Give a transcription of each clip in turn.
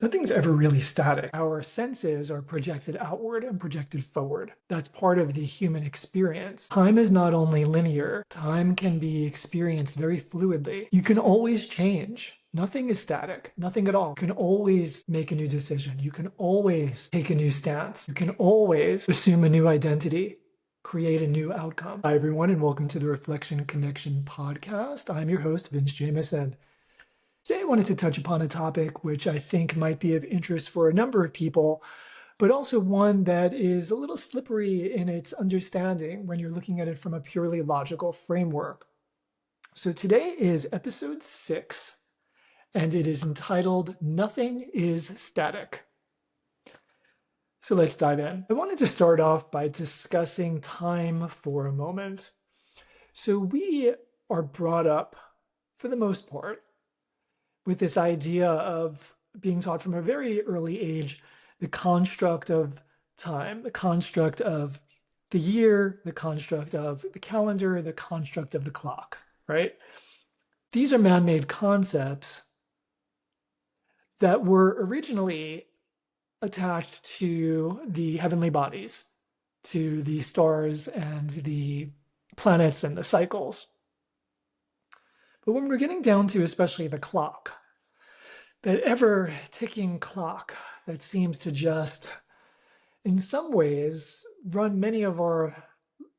Nothing's ever really static. Our senses are projected outward and projected forward. That's part of the human experience. Time is not only linear, time can be experienced very fluidly. You can always change. Nothing is static, nothing at all. You can always make a new decision. You can always take a new stance. You can always assume a new identity, create a new outcome. Hi, everyone, and welcome to the Reflection Connection podcast. I'm your host, Vince Jameson. Today, I wanted to touch upon a topic which I think might be of interest for a number of people, but also one that is a little slippery in its understanding when you're looking at it from a purely logical framework. So today is episode 6, and it is entitled Nothing is Static. So let's dive in. I wanted to start off by discussing time for a moment. So we are brought up, for the most part, with this idea of being taught from a very early age, the construct of time, the construct of the year, the construct of the calendar, the construct of the clock, right? These are man-made concepts that were originally attached to the heavenly bodies, to the stars and the planets and the cycles. But when we're getting down to especially the clock, that ever ticking clock that seems to just, in some ways, run many of our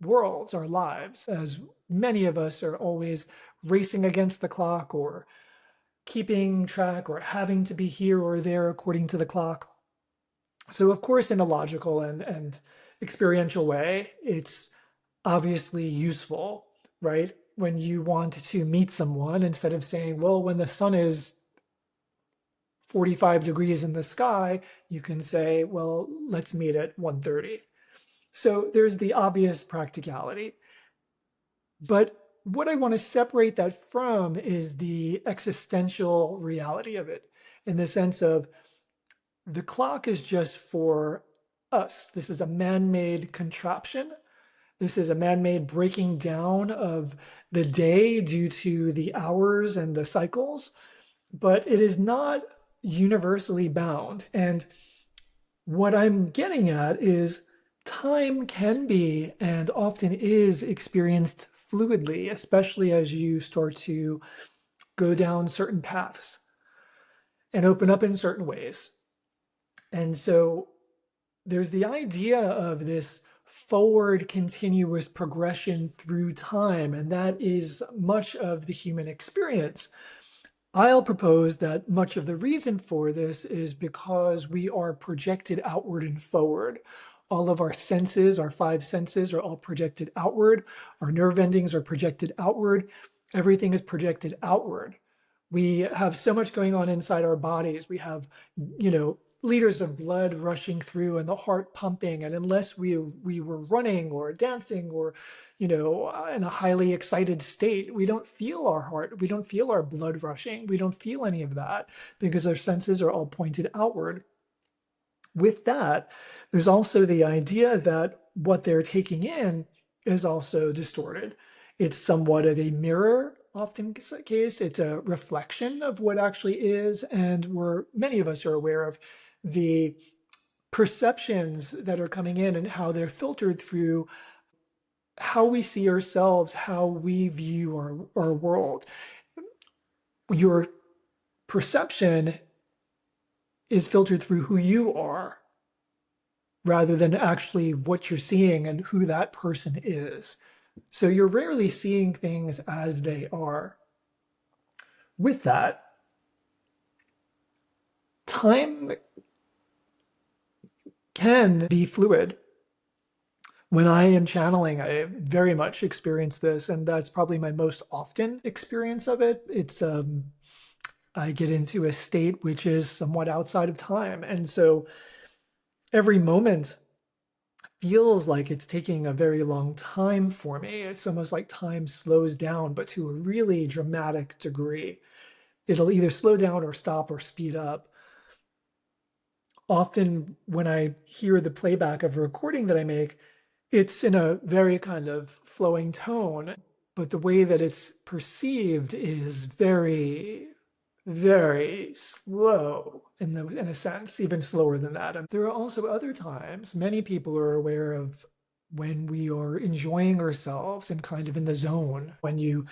worlds, our lives, as many of us are always racing against the clock or keeping track or having to be here or there according to the clock. So, of course, in a logical and experiential way, it's obviously useful, right? When you want to meet someone, instead of saying, well, when the sun is 45 degrees in the sky, you can say, well, let's meet at 1:30. So there's the obvious practicality. But what I want to separate that from is the existential reality of it, in the sense of the clock is just for us. This is a man-made contraption. This is a man-made breaking down of the day due to the hours and the cycles, but it is not universally bound. And what I'm getting at is time can be and often is experienced fluidly, especially as you start to go down certain paths and open up in certain ways. And so there's the idea of this forward continuous progression through time, and that is much of the human experience. I'll propose that much of the reason for this is because we are projected outward and forward. All of our senses, our 5 senses, are all projected outward. Our nerve endings are projected outward. Everything is projected outward. We have so much going on inside our bodies. We have, liters of blood rushing through and the heart pumping. And unless we were running or dancing or, in a highly excited state, we don't feel our heart. We don't feel our blood rushing. We don't feel any of that because our senses are all pointed outward. With that, there's also the idea that what they're taking in is also distorted. It's somewhat of a mirror, often case. It's a reflection of what actually is. And many of us are aware of the perceptions that are coming in and how they're filtered through how we see ourselves, how we view our world. Your perception is filtered through who you are rather than actually what you're seeing and who that person is. So you're rarely seeing things as they are. With that, time can be fluid. When I am channeling, I very much experience this, and that's probably my most often experience of it. It's I get into a state which is somewhat outside of time, and so every moment feels like it's taking a very long time for me. It's almost like time slows down, but to a really dramatic degree. It'll either slow down or stop or speed up. Often when I hear the playback of a recording that I make, it's in a very kind of flowing tone, but the way that it's perceived is very, very slow in a sense, even slower than that. And there are also other times, many people are aware of when we are enjoying ourselves and kind of in the zone, when you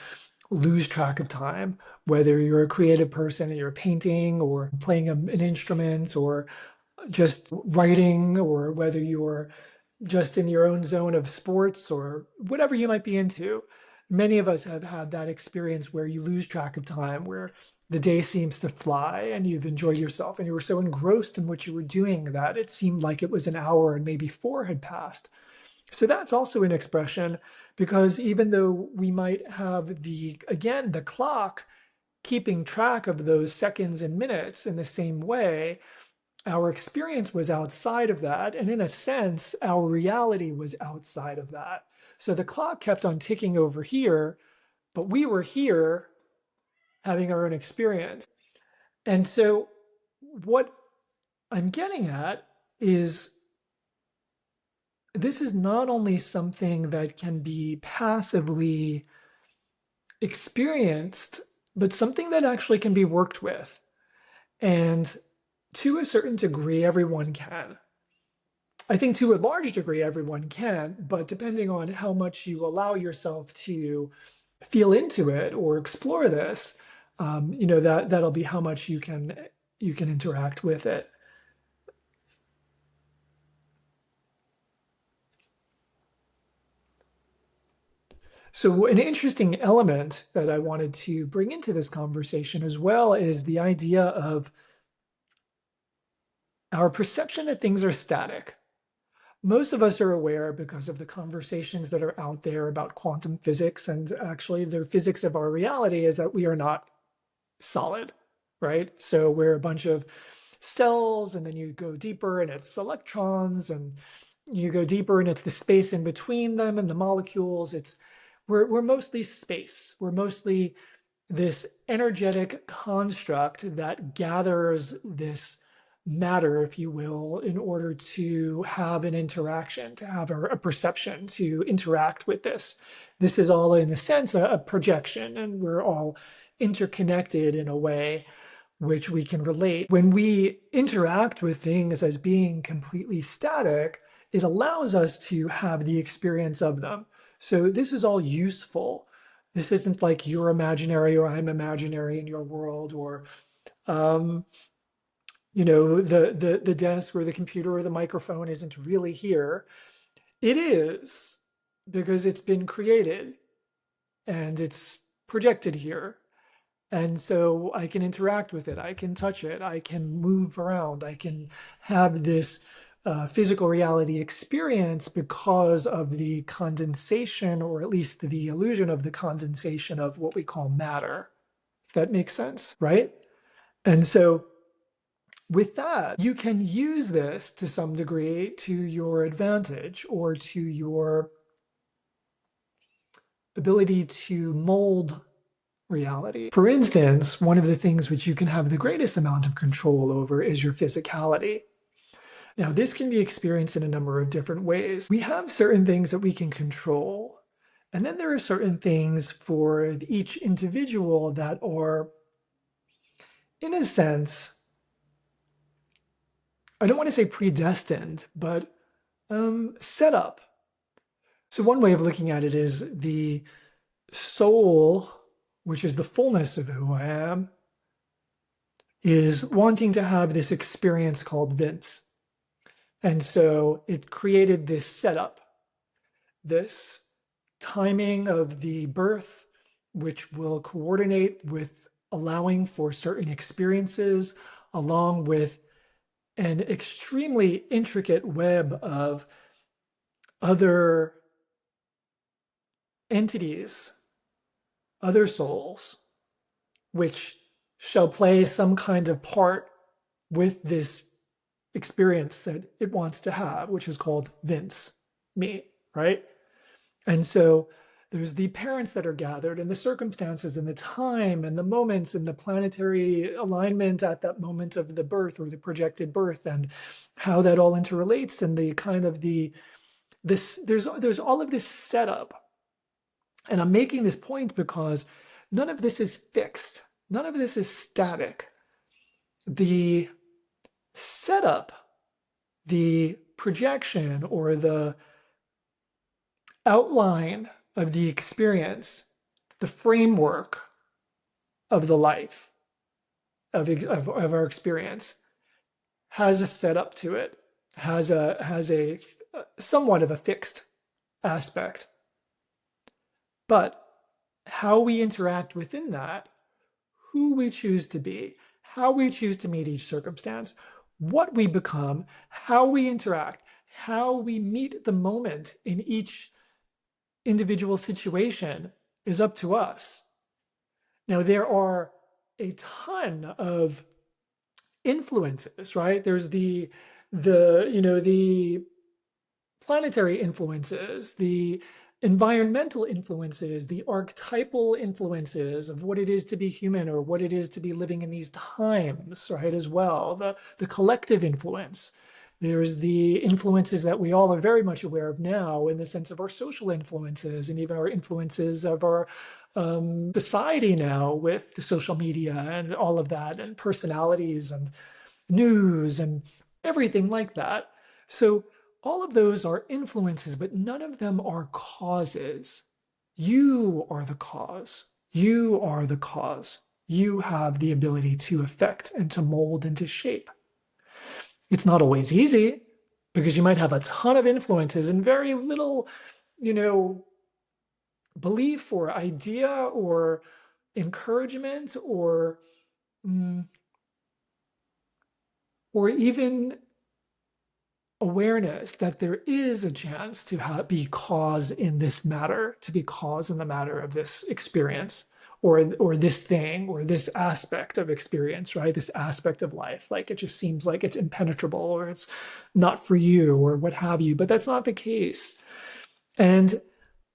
lose track of time, whether you're a creative person and you're painting or playing an instrument or just writing, or whether you're just in your own zone of sports or whatever you might be into. Many of us have had that experience where you lose track of time, where the day seems to fly and you've enjoyed yourself and you were so engrossed in what you were doing that it seemed like it was an hour and maybe four had passed. So that's also an expression, because even though we might have again, the clock keeping track of those seconds and minutes in the same way, our experience was outside of that. And in a sense, our reality was outside of that. So the clock kept on ticking over here, but we were here having our own experience. And so what I'm getting at is this is not only something that can be passively experienced, but something that actually can be worked with. And to a certain degree, everyone can. I think to a large degree, everyone can, but depending on how much you allow yourself to feel into it or explore this, that'll be how much you can interact with it. So an interesting element that I wanted to bring into this conversation as well is the idea of our perception that things are static. Most of us are aware, because of the conversations that are out there about quantum physics and actually the physics of our reality, is that we are not solid, right? So we're a bunch of cells, and then you go deeper and it's electrons, and you go deeper and it's the space in between them and the molecules. We're mostly space. We're mostly this energetic construct that gathers this matter, if you will, in order to have an interaction, to have a perception, to interact with this. This is all, in a sense, a projection, and we're all interconnected in a way which we can relate. When we interact with things as being completely static, it allows us to have the experience of them. So this is all useful. This isn't like you're imaginary or I'm imaginary in your world, or um, the desk or the computer or the microphone isn't really here. It is, because it's been created and it's projected here. And so I can interact with it. I can touch it. I can move around. I can have this physical reality experience because of the condensation, or at least the illusion of the condensation of what we call matter. If that makes sense, right? And so with that, you can use this to some degree to your advantage, or to your ability to mold reality. For instance, one of the things which you can have the greatest amount of control over is your physicality. Now, this can be experienced in a number of different ways. We have certain things that we can control, and then there are certain things for each individual that are, in a sense, I don't want to say predestined, but set up. So one way of looking at it is the soul, which is the fullness of who I am, is wanting to have this experience called Vince. And so it created this setup, this timing of the birth, which will coordinate with allowing for certain experiences, along with an extremely intricate web of other entities, other souls, which shall play some kind of part with this experience that it wants to have, which is called Vince, me, right? And so there's the parents that are gathered, and the circumstances and the time and the moments and the planetary alignment at that moment of the birth or the projected birth, and how that all interrelates, and the kind of there's all of this setup. And I'm making this point because none of this is fixed. None of this is static. The setup, the projection, or the outline of the experience, the framework of the life, of our experience, has a setup to it, has a somewhat of a fixed aspect. But how we interact within that, who we choose to be, how we choose to meet each circumstance, what we become, how we interact, how we meet the moment in each individual situation is up to us. Now, there are a ton of influences, right? There's the planetary influences, the environmental influences, the archetypal influences of what it is to be human or what it is to be living in these times, right? As well, the collective influence. There's the influences that we all are very much aware of now in the sense of our social influences and even our influences of our society now with the social media and all of that and personalities and news and everything like that. So all of those are influences, but none of them are causes. You are the cause. You are the cause. You have the ability to affect and to mold and to shape. It's not always easy because you might have a ton of influences and very little, you know, belief or idea or encouragement mm, or even awareness that there is a chance to be cause in this matter, to be cause in the matter of this experience or this thing or this aspect of experience, right? This aspect of life. Like it just seems like it's impenetrable or it's not for you or what have you, but that's not the case. And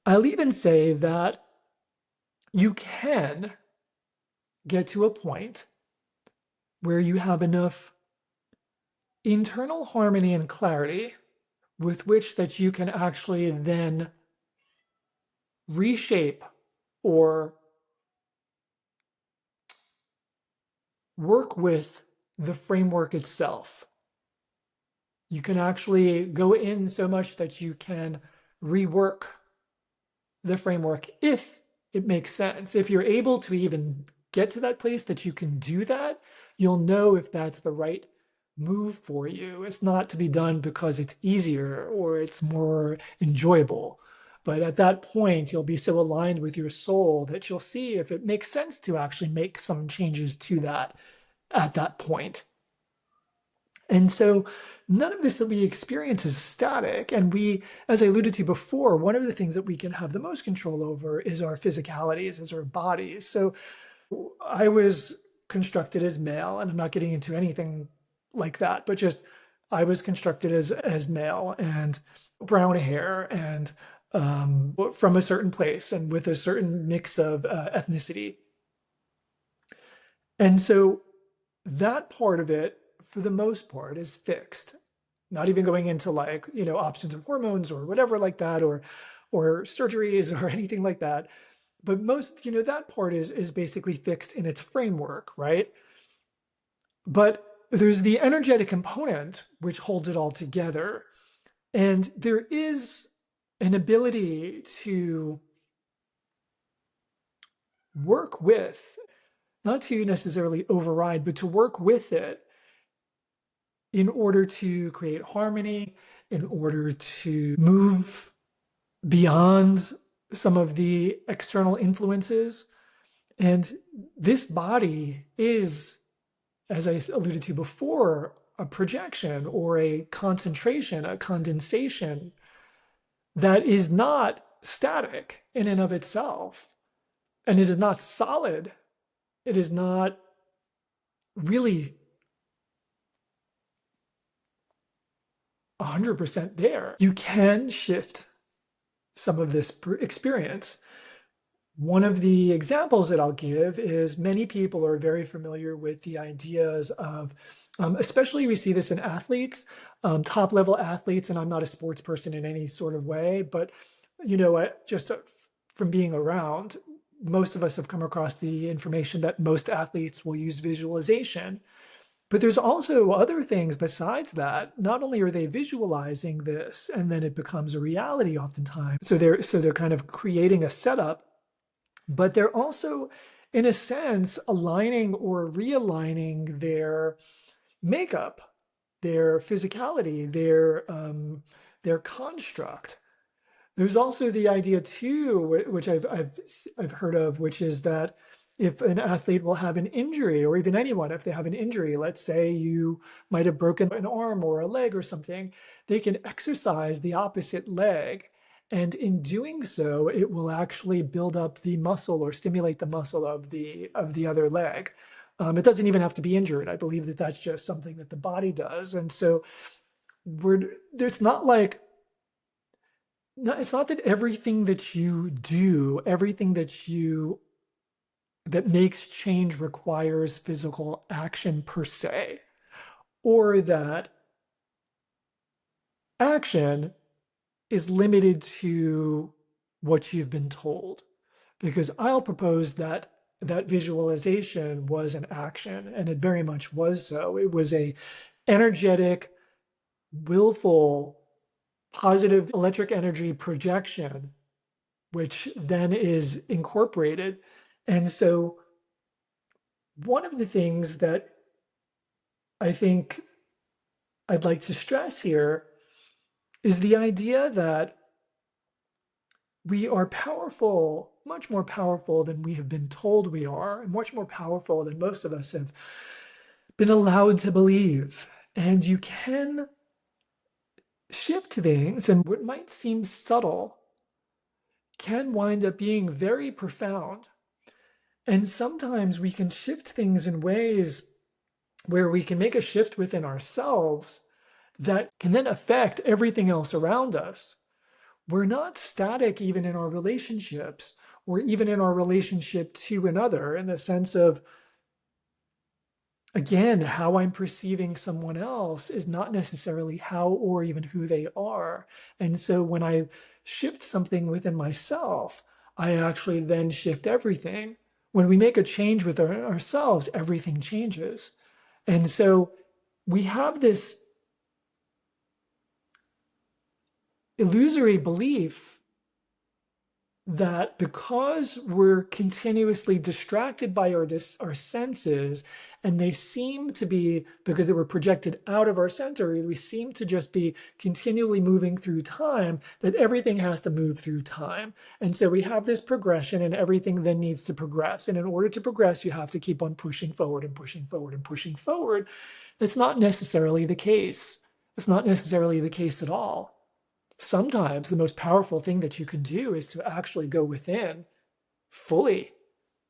I'll even say that you can get to a point where you have enough internal harmony and clarity with which that you can actually then reshape or work with the framework itself. You can actually go in so much that you can rework the framework if it makes sense. If you're able to even get to that place that you can do that, you'll know if that's the right move for you. It's not to be done because it's easier or it's more enjoyable. But at that point, you'll be so aligned with your soul that you'll see if it makes sense to actually make some changes to that at that point. And so none of this that we experience is static. And we, as I alluded to before, one of the things that we can have the most control over is our physicalities, is our bodies. So I was constructed as male, and I'm not getting into anything like that, but just I was constructed as male and brown hair and from a certain place and with a certain mix of ethnicity. And so that part of it, for the most part, is fixed. Not even going into like, options of hormones or whatever like that, or surgeries or anything like that. But most, that part is basically fixed in its framework, right? But there's the energetic component which holds it all together. And there is an ability to work with, not to necessarily override, but to work with it in order to create harmony, in order to move beyond some of the external influences. And this body is, as I alluded to before, a projection or a concentration, a condensation that is not static in and of itself. And it is not solid. It is not really 100% there. You can shift some of this experience. One of the examples that I'll give is many people are very familiar with the ideas of, especially we see this in athletes, top level athletes, and I'm not a sports person in any sort of way, but just from being around, most of us have come across the information that most athletes will use visualization. But there's also other things besides that. Not only are they visualizing this and then it becomes a reality oftentimes. So they're kind of creating a setup, but they're also, in a sense, aligning or realigning their makeup, their physicality, their construct. There's also the idea too, which I've heard of, which is that if an athlete will have an injury, or even anyone, if they have an injury, let's say you might have broken an arm or a leg or something, they can exercise the opposite leg. And in doing so, it will actually build up the muscle or stimulate the muscle of the other leg. It doesn't even have to be injured. I believe that that's just something that the body does. And so there's not like, no, it's not that everything that you do, everything that makes change requires physical action per se, or that action is limited to what you've been told. Because I'll propose that that visualization was an action, and it very much was so. It was a energetic, willful, positive electric energy projection, which then is incorporated. And so one of the things that I think I'd like to stress here is the idea that we are powerful, much more powerful than we have been told we are, and much more powerful than most of us have been allowed to believe. And you can shift things, and what might seem subtle can wind up being very profound. And sometimes we can shift things in ways where we can make a shift within ourselves that can then affect everything else around us. We're not static even in our relationships or even in our relationship to another, in the sense of, again, how I'm perceiving someone else is not necessarily how or even who they are. And so when I shift something within myself, I actually then shift everything. When we make a change with ourselves, everything changes. And so we have this illusory belief that because we're continuously distracted by our senses, and they seem to be, because they were projected out of our center, we seem to just be continually moving through time, that everything has to move through time. And so we have this progression, and everything then needs to progress. And in order to progress, you have to keep on pushing forward and pushing forward and pushing forward. That's not necessarily the case. It's not necessarily the case at all. Sometimes the most powerful thing that you can do is to actually go within fully.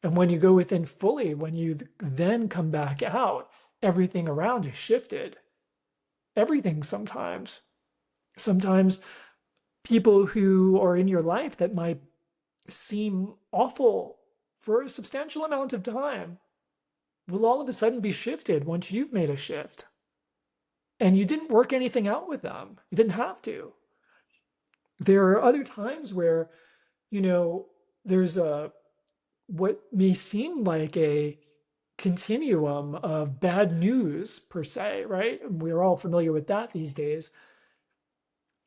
And when you go within fully, when you then come back out, everything around is shifted. Everything sometimes. Sometimes people who are in your life that might seem awful for a substantial amount of time will all of a sudden be shifted once you've made a shift. And you didn't work anything out with them. You didn't have to. There are other times where, there's what may seem like a continuum of bad news per se, right? And we're all familiar with that these days.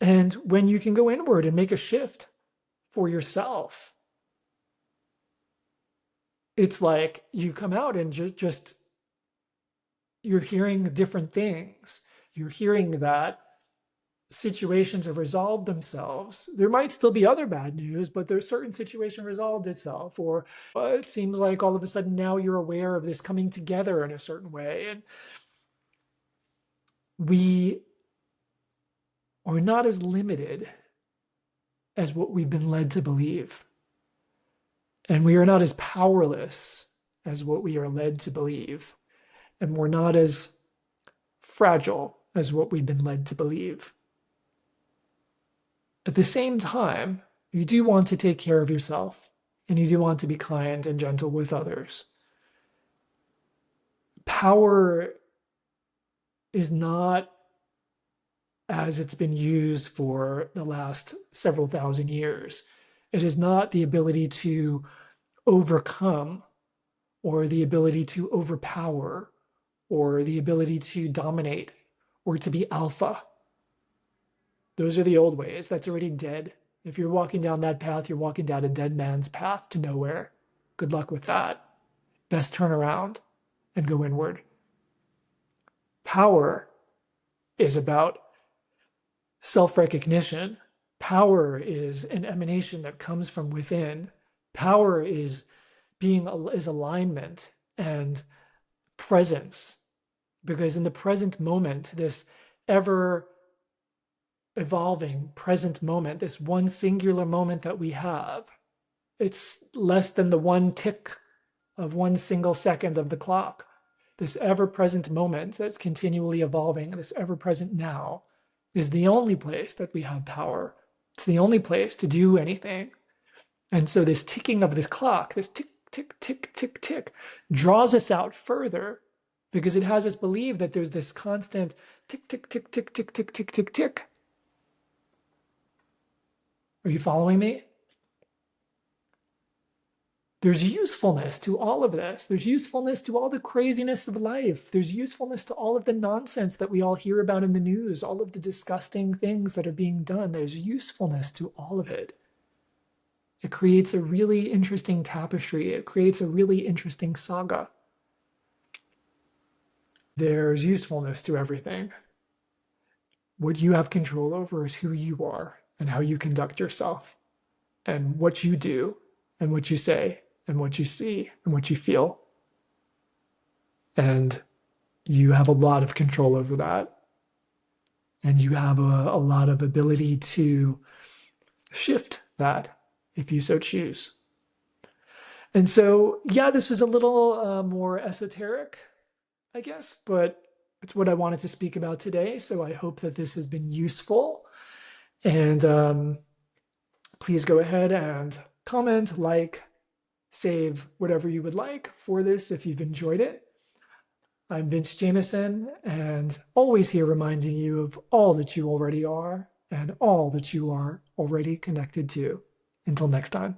And when you can go inward and make a shift for yourself, it's like you come out and just you're hearing different things. You're hearing that situations have resolved themselves. There might still be other bad news, but there's certain situation resolved itself, or it seems like all of a sudden now you're aware of this coming together in a certain way. And we are not as limited as what we've been led to believe. And we are not as powerless as what we are led to believe. And we're not as fragile as what we've been led to believe. At the same time, you do want to take care of yourself, and you do want to be kind and gentle with others. Power is not as it's been used for the last several thousand years. It is not the ability to overcome, or the ability to overpower, or the ability to dominate, or to be alpha. Those are the old ways. That's already dead. If you're walking down that path, you're walking down a dead man's path to nowhere. Good luck with that. Best turn around and go inward. Power is about self-recognition. Power is an emanation that comes from within. Power is alignment and presence. Because in the present moment, this ever evolving present moment, this one singular moment that we have, it's less than the one tick of one single second of the clock. This ever-present moment that's continually evolving, this ever-present now, is the only place that we have power. It's the only place to do anything. And so this ticking of this clock, this tick, tick, tick, tick, tick, draws us out further because it has us believe that there's this constant tick, tick, tick, tick, tick, tick, tick, tick, tick. Are you following me? There's usefulness to all of this. There's usefulness to all the craziness of life. There's usefulness to all of the nonsense that we all hear about in the news, all of the disgusting things that are being done. There's usefulness to all of it. It creates a really interesting tapestry. It creates a really interesting saga. There's usefulness to everything. What you have control over is who you are and how you conduct yourself and what you do and what you say and what you see and what you feel. And you have a lot of control over that. And you have a lot of ability to shift that if you so choose. And so, yeah, this was a little more esoteric, I guess, but it's what I wanted to speak about today. So I hope that this has been useful. And please go ahead and comment, like, save whatever you would like for this if you've enjoyed it. I'm Vince Jameson, and always here reminding you of all that you already are and all that you are already connected to. Until next time.